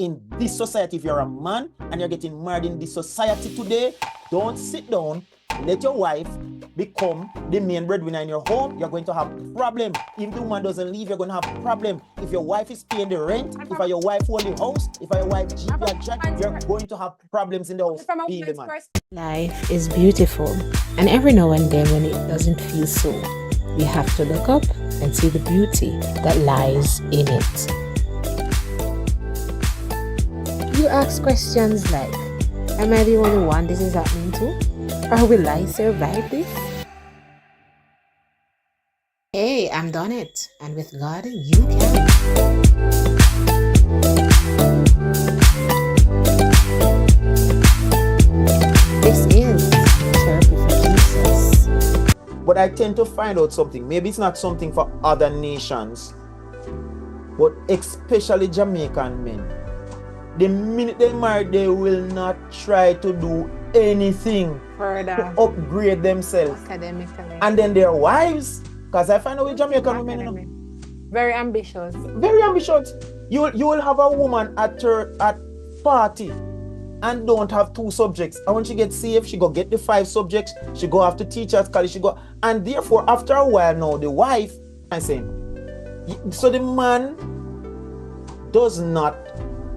in this society. If you're a man and you're getting married in this society today, don't sit down. Let your wife become the main breadwinner in your home. You're going to have problem. If the woman doesn't leave, you're going to have problem. If your wife is paying the rent, if your wife owns the house, if your wife you're going to have problems in the house. Being the man. Life is beautiful, and every now and then when it doesn't feel so, we have to look up and see the beauty that lies in it. You ask questions like, am I the only one this is happening to? Or will I survive this? Hey, I'm done it, and with God, you can. This is Therapy for Jesus. But I tend to find out something. Maybe it's not something for other nations, but especially Jamaican men. The minute they marry, they will not try to do anything further to upgrade themselves academically. And then their wives, because I find out with Jamaican women, you know, very ambitious. Very ambitious. You will have a woman at 40 and don't have 2 subjects. And when she gets saved, she go get the 5 subjects. She go have to teach at college. And therefore, after a while now, the wife, I'm saying, so the man does not,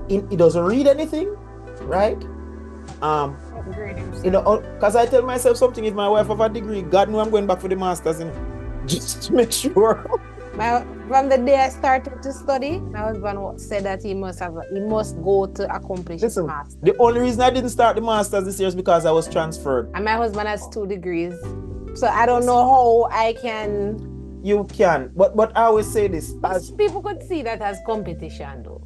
he doesn't read anything, right? You know, because I tell myself something, if my wife have a degree, God knows I'm going back for the masters, you know, just to make sure. From the day I started to study, my husband said that he must go to accomplish his master's. The only reason I didn't start the master's this year is because I was transferred. And my husband has 2 degrees, so I don't know how I can. You can, but I always say this. People could see that as competition, though.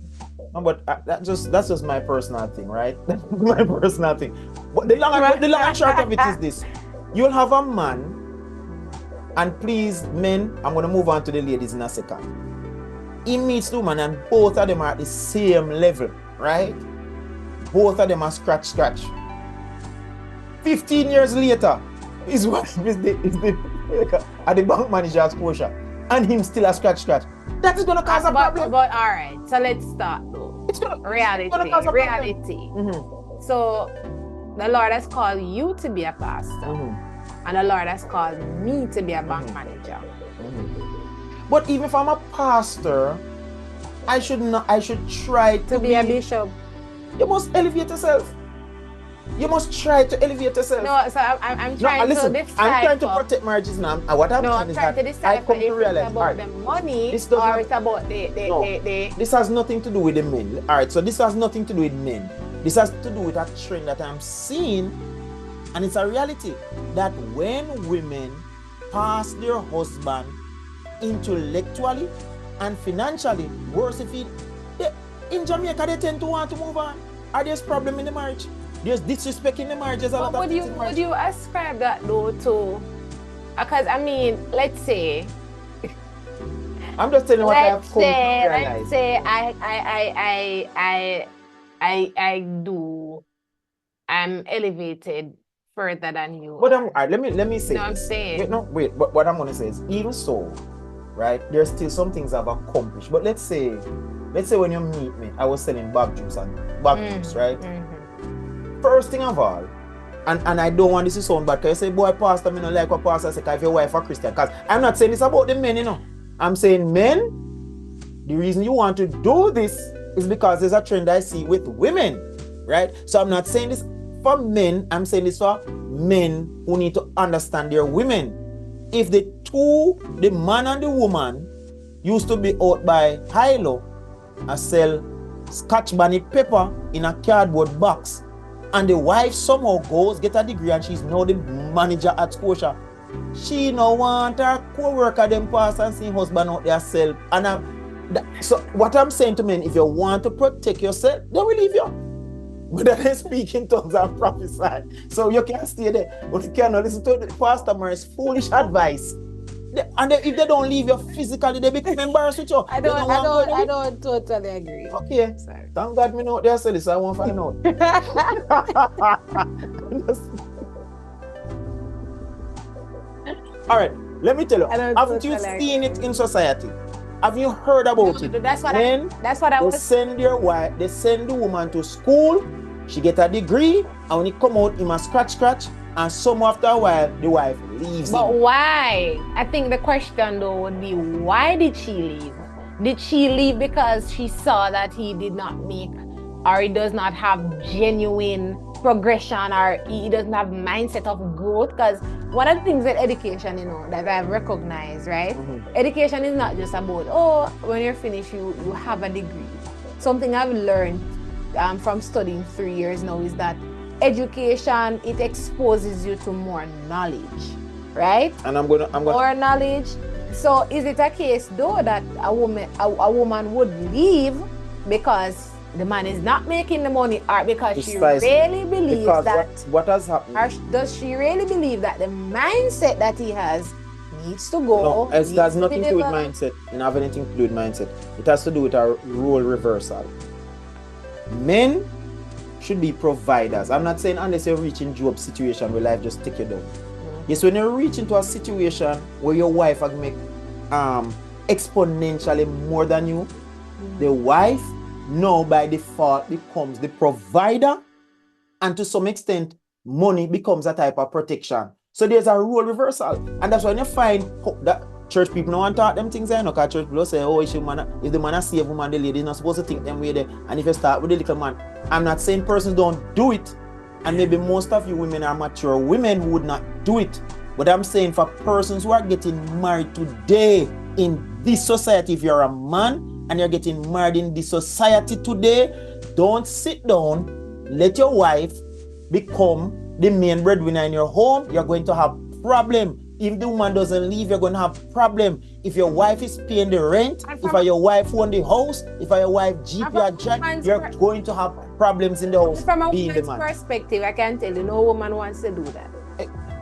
But that's just my personal thing, right? My personal thing. But the long and short of it is this: you'll have a man, and please, men, I'm gonna move on to the ladies in a second. He meets the woman, and both of them are at the same level, right? Both of them are scratch. 15 years later, his wife is at the bank manager at Scotia, and him still a scratch. That is gonna cause a problem. But all right, so let's start though. Reality. Mm-hmm. So the Lord has called you to be a pastor, and the Lord has called me to be a bank manager. But even if I'm a pastor, I should try to be a bishop. You must elevate yourself. You must try to elevate yourself. No, so I'm trying to decide. I'm trying to protect marriages now. What I'm trying to decide if it's about the money or it's about the... This has nothing to do with the men. All right, so this has nothing to do with men. This has to do with a trend that I'm seeing, and it's a reality that when women pass their husband intellectually and financially, worse if in Jamaica they tend to want to move on. Are there's problem in the marriage? There's disrespect in the marriages. But would you ascribe that though to? Because I mean, let's say. I'm just telling you what I've come to realize. Let's say I'm elevated further than you. But let me say. No, I'm saying. Wait. But what I'm gonna say is, even so, right? There's still some things I've accomplished. But let's say when you meet me, I was selling bag juice, right? First thing of all, and I don't want this to sound bad, because you say, boy, pastor, me not like what pastor say, if your wife a Christian. Because I'm not saying this about the men, you know. I'm saying men, the reason you want to do this is because there's a trend I see with women, right? So I'm not saying this for men, I'm saying this for men who need to understand their women. If the man and the woman used to be out by Hilo and sell Scotch bonnet pepper in a cardboard box, and the wife somehow goes get a degree and she's now the manager at Scotia, she no want her co-worker them pass and see husband out there sell. And so what I'm saying to men, if you want to protect yourself, they will leave you. But they speak in tongues and prophesy. So you can stay there, but you cannot listen to the pastor Mary's foolish advice. If they don't leave you physically, they become embarrassed with you. I don't totally agree. Okay. Sorry. Thank God me know there, so I won't find out. All right, let me tell you. Haven't you seen it in society? Have you heard about it? That's what Men, I was. Send their wife, they send the woman to school, she get a degree, and when it come out, he must scratch, and some after a while, the wife leaves But him. why? I think the question though would be, why did she leave? Did she leave because she saw that he did not make, or he does not have genuine progression, or he doesn't have mindset of growth? Because one of the things with education, that I've recognized, right? Education is not just about, when you're finished, you have a degree. Something I've learned from studying 3 years now is that education, it exposes you to more knowledge, right? And I'm gonna more knowledge. So is it a case though that a woman would leave because the man is not making the money, or because she really believes that what has happened? Or does she really believe that the mindset that he has needs to go? No, it has nothing to do with mindset. It doesn't have anything to do with mindset. It has to do with a role reversal. Men should be providers. I'm not saying unless you're reaching job situation where life just take you down. Yes, when you reach into a situation where your wife will make exponentially more than you, the wife now by default becomes the provider, and to some extent, money becomes a type of protection. So there's a role reversal, and that's when you find that church people don't want to talk them things. Because church people say, if the man has saved woman, the lady is not supposed to think them way there. And if you start with the little man, I'm not saying persons don't do it. And maybe most of you women are mature women who would not do it. But I'm saying for persons who are getting married today in this society, if you're a man and you're getting married in this society today, don't sit down, let your wife become the main breadwinner in your home. You're going to have problem. If the woman doesn't leave, you're going to have problem. If your wife is paying the rent, if your wife own the house, if your wife GP or jack, you're going to have problems in the house. From a woman's perspective, I can tell you, no woman wants to do that.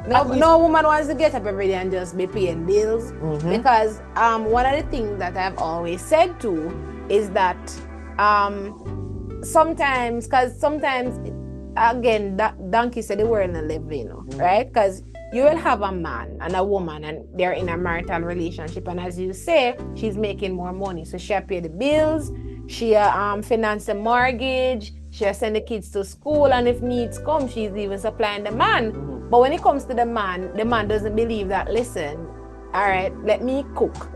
No woman wants to get up every day and just be paying bills. Because one of the things that I've always said too is that sometimes, again, Donkey said the word in a living, right? Because you will have a man and a woman and they're in a marital relationship, and as you say, she's making more money, so she'll pay the bills, she'll finance the mortgage, she'll send the kids to school, and if needs come, she's even supplying the man. But when it comes to the man doesn't believe that, listen, all right, let me cook,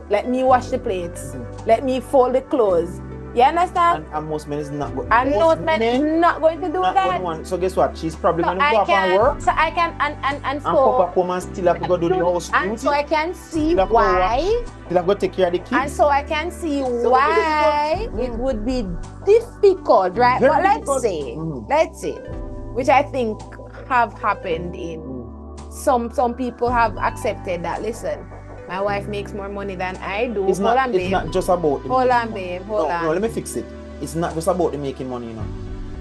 let me wash the plates, let me fold the clothes. You understand? And most men is not going. And most men is not going to do that. So guess what? She's probably going to go up and work. So I can and so come back home and still have to go do the house and duty. So I can see why. Still have to take care of the kids. And so I can see why it would be difficult, right? Very but difficult. let's say, which I think have happened in some people have accepted that. Listen, my wife makes more money than I do. It's not just about hold on, babe. Hold on. No, let me fix it. It's not just about the making money,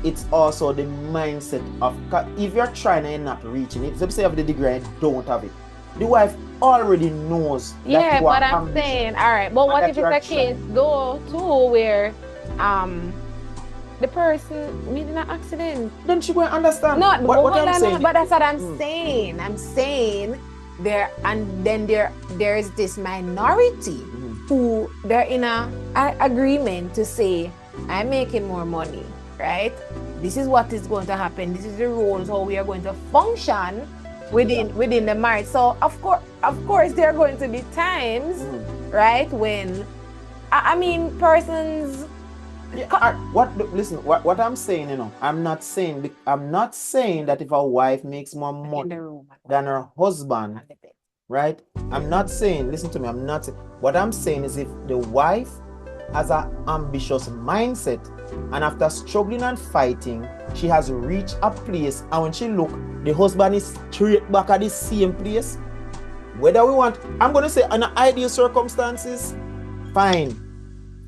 It's also the mindset of, if you're trying and you're not reaching it, so say you have the degree and don't have it, the wife already knows that yeah, you are but I'm saying, all right, but what if it's a case though too where the person made an accident? Then she will understand. No, what I'm saying. But that's what I'm saying. I'm saying there is this minority who they're in a agreement to say, I'm making more money, right? This is what is going to happen. This is the rules how we are going to function within the marriage. So of course there are going to be times, right, when persons. Listen, what I'm saying, I'm not saying that if a wife makes more money than her husband, right? I'm not saying, listen to me, what I'm saying is if the wife has an ambitious mindset and after struggling and fighting, she has reached a place, and when she look, the husband is straight back at the same place. Whether we want, I'm going to say under ideal circumstances, fine.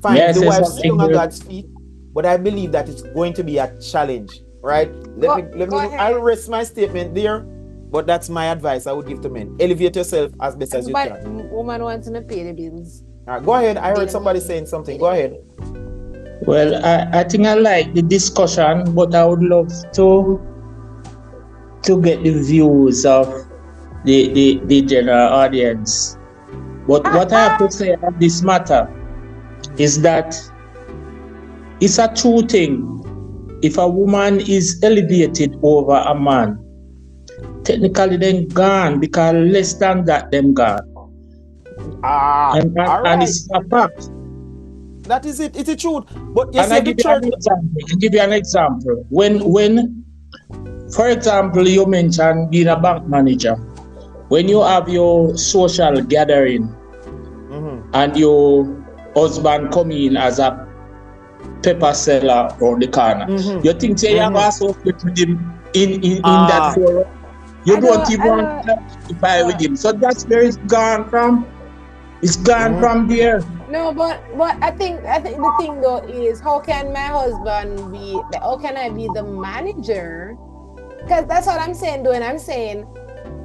Yes, the wife sitting on God's feet, but I believe that it's going to be a challenge, right? Let me I'll rest my statement there, but that's my advice I would give to men. Elevate yourself as best as you can. Woman wants to pay the bills. All right, go ahead. I heard somebody saying something. Go ahead. Well, I think I like the discussion, but I would love to get the views of the general audience. But what I have to say on this matter is that it's a true thing. If a woman is elevated over a man, technically then gone, because less than that them gone. And right. it's a fact. That is it. It's the truth. But I give you an example. When, for example, you mentioned being a bank manager. When you have your social gathering and your husband come in as a pepper seller on the corner, you think you have associated with him in that forum? You don't even want to identify with him. So that's where it's gone from. It's gone from there. No, but I think the thing though is, how can I be the manager? Because that's what I'm saying though, and I'm saying,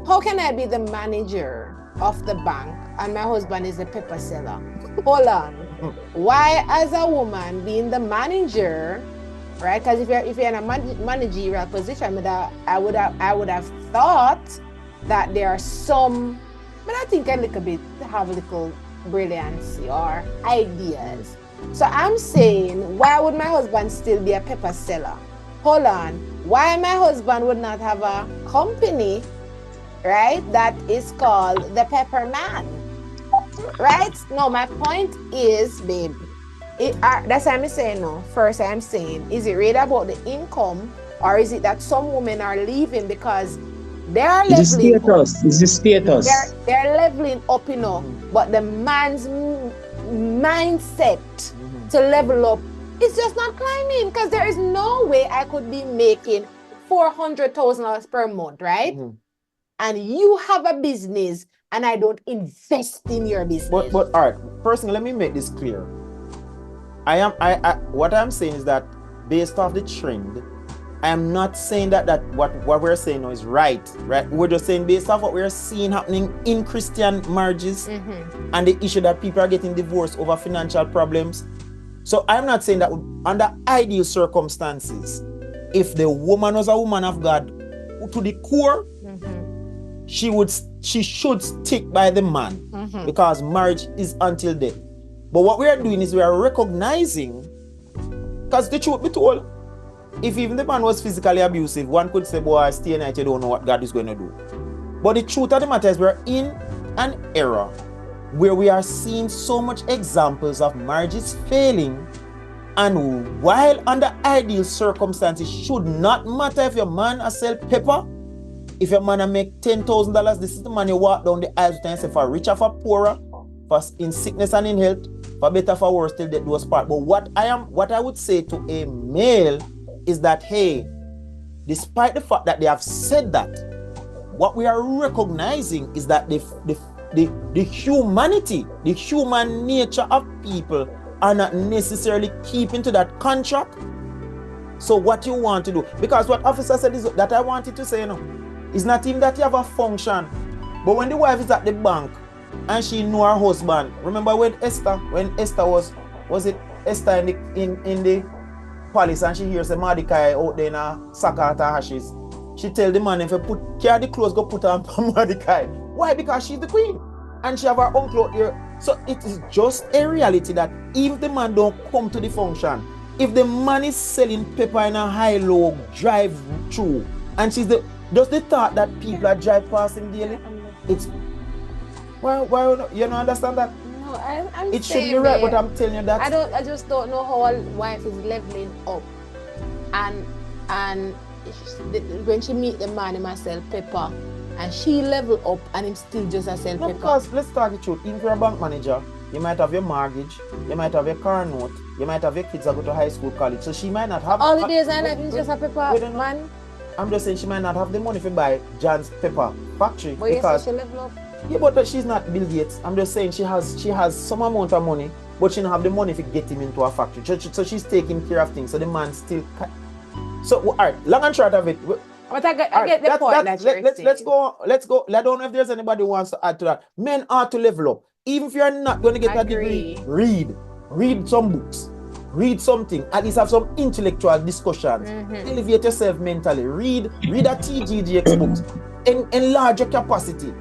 how can I be the manager of the bank and my husband is the pepper seller? Hold on. Why, as a woman, being the manager, right? Because if you're in a managerial position, I would have thought that there are some, but I think a little bit have a little brilliancy or ideas. So I'm saying, why would my husband still be a pepper seller? Hold on. Why my husband would not have a company, right, that is called the Pepper Man? Right? No, my point is, babe, that's what I'm saying now. First, I'm saying, is it really about the income, or is it that some women are leaving because they are leveling up? It's the status. They're leveling up, but the man's mindset to level up is just not climbing, because there is no way I could be making $400,000 per month, right? And you have a business and I don't invest in your business. But all right, personally, let me make this clear. What I'm saying is that based off the trend, I am not saying that what we're saying now is right? We're just saying based off what we're seeing happening in Christian marriages and the issue that people are getting divorced over financial problems. So I'm not saying that under ideal circumstances, if the woman was a woman of God to the core, she should stick by the man, because marriage is until death. But what we are doing is we are recognizing, because the truth be told, if even the man was physically abusive, one could say, boy, stay in it, you don't know what God is going to do. But the truth of the matter is we're in an era where we are seeing so much examples of marriages failing, and while under ideal circumstances, should not matter if your man a sell pepper, if your man a make $10,000, this is the man you walk down the aisle with and say, for richer, for poorer, for in sickness and in health, for better, for worse, till death do us part. But what I would say to a male is that, hey, despite the fact that they have said that, what we are recognizing is that the humanity, the human nature of people are not necessarily keeping to that contract. So what you want to do, because what officer said is that I wanted to say, it's not even that you have a function, but when the wife is at the bank and she know her husband. Remember when Esther was it Esther in the palace, and she hears a Mordecai out there in a sack at her ashes. She tell the man, if you carry the clothes, go put on Mordecai. Why? Because she's the queen and she have her uncle out here. So it is just a reality that if the man don't come to the function, if the man is selling pepper in a high-low drive through, and she's does the thought that people are drive past him daily? It's why you don't understand that? No, I'm it should be right, but I'm telling you that I just don't know how a wife is leveling up, and when she meet the man, he must sell pepper, and she level up, and him still just a sell pepper. Because let's talk the truth. Even if you're a bank manager, you might have your mortgage, you might have your car note, you might have your kids that go to high school, college. So she might not have all the days and nights just a pepper man. I'm just saying she might not have the money to buy John's pepper factory. But because she level up. Yeah, but she's not Bill Gates. I'm just saying she has some amount of money, but she don't have the money to get him into a factory. So she's taking care of things. So the man still. So all right, long and short of it. But I get the point that you're saying. Let's go. I don't know if there's anybody who wants to add to that. Men are to level up. Even if you're not going to get a degree, read some books. Read something, at least have some intellectual discussions. Elevate yourself mentally. Read a TGGX books. Enlarge your capacity.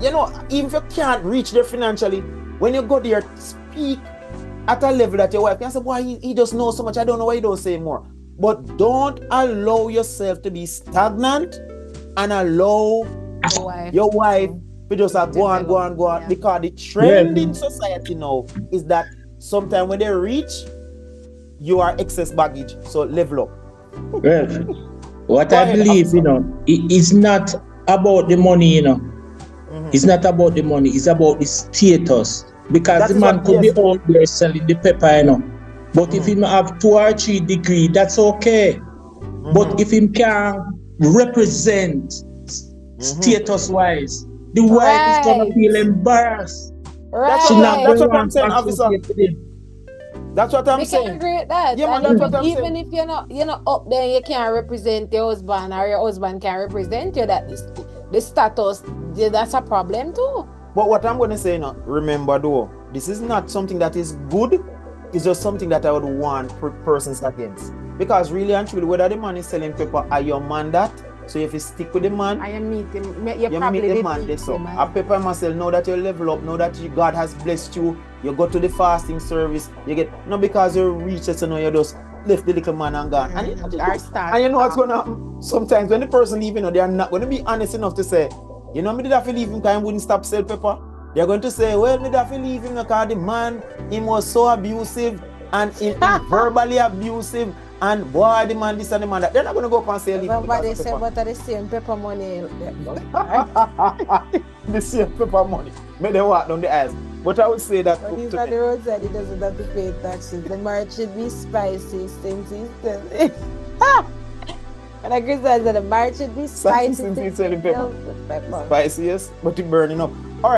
you know, even if you can't reach there financially, when you go there, speak at a level that your wife can say, boy, he just knows so much, I don't know why he don't say more. But don't allow yourself to be stagnant and allow your wife to just go on, Yeah. because the trend in society now is that sometimes when they reach, you are excess baggage. So level up. Well, what Go I ahead, believe, officer. it's not about the money, It's not about the money, it's about the status. Because That the is man what- could yes. be out there selling the pepper, But if he have 2 or 3 degrees, that's okay. But if he can represent status-wise, the wife is gonna Right. feel embarrassed. That's She what, not Right. that's going what I'm saying, to officer. associate with him. That's what I'm We can saying. agree with that. Yeah, man, And that's what I'm even saying. if you're not up there, you can't represent your husband, or your husband can represent you. That the status, that's a problem too. But what I'm going to say now, remember though, this is not something that is good. It's just something that I would want persons against. Because really and truly, whether the man is selling pepper or your man that, so if you stick with the man, I am meeting. you probably meet the did man meet this up. him, A pepper myself, know that you level up, know that God has blessed you, you go to the fasting service, you get, not because you reach it, so now you just left the little man and gone. And you know, and you know what's going to happen? Sometimes when the person leave, they are not going to be honest enough to say, you know, me did have to leave him because I wouldn't stop sell pepper. They're going to say, well, me did have to leave him because the man, he was so abusive and he verbally abusive, and boy, the man this and the man that. They're not going to go up and say, Somebody say, but the same pepper money. the same pepper money. Make them walk down the aisles. But I would say that When he's on the roadside, he doesn't have to pay taxes. The marriage should be spicy since he's selling. And Chris said the marriage should be spicy since he's since selling pepper. pepper. Spicy, yes, but it burning up.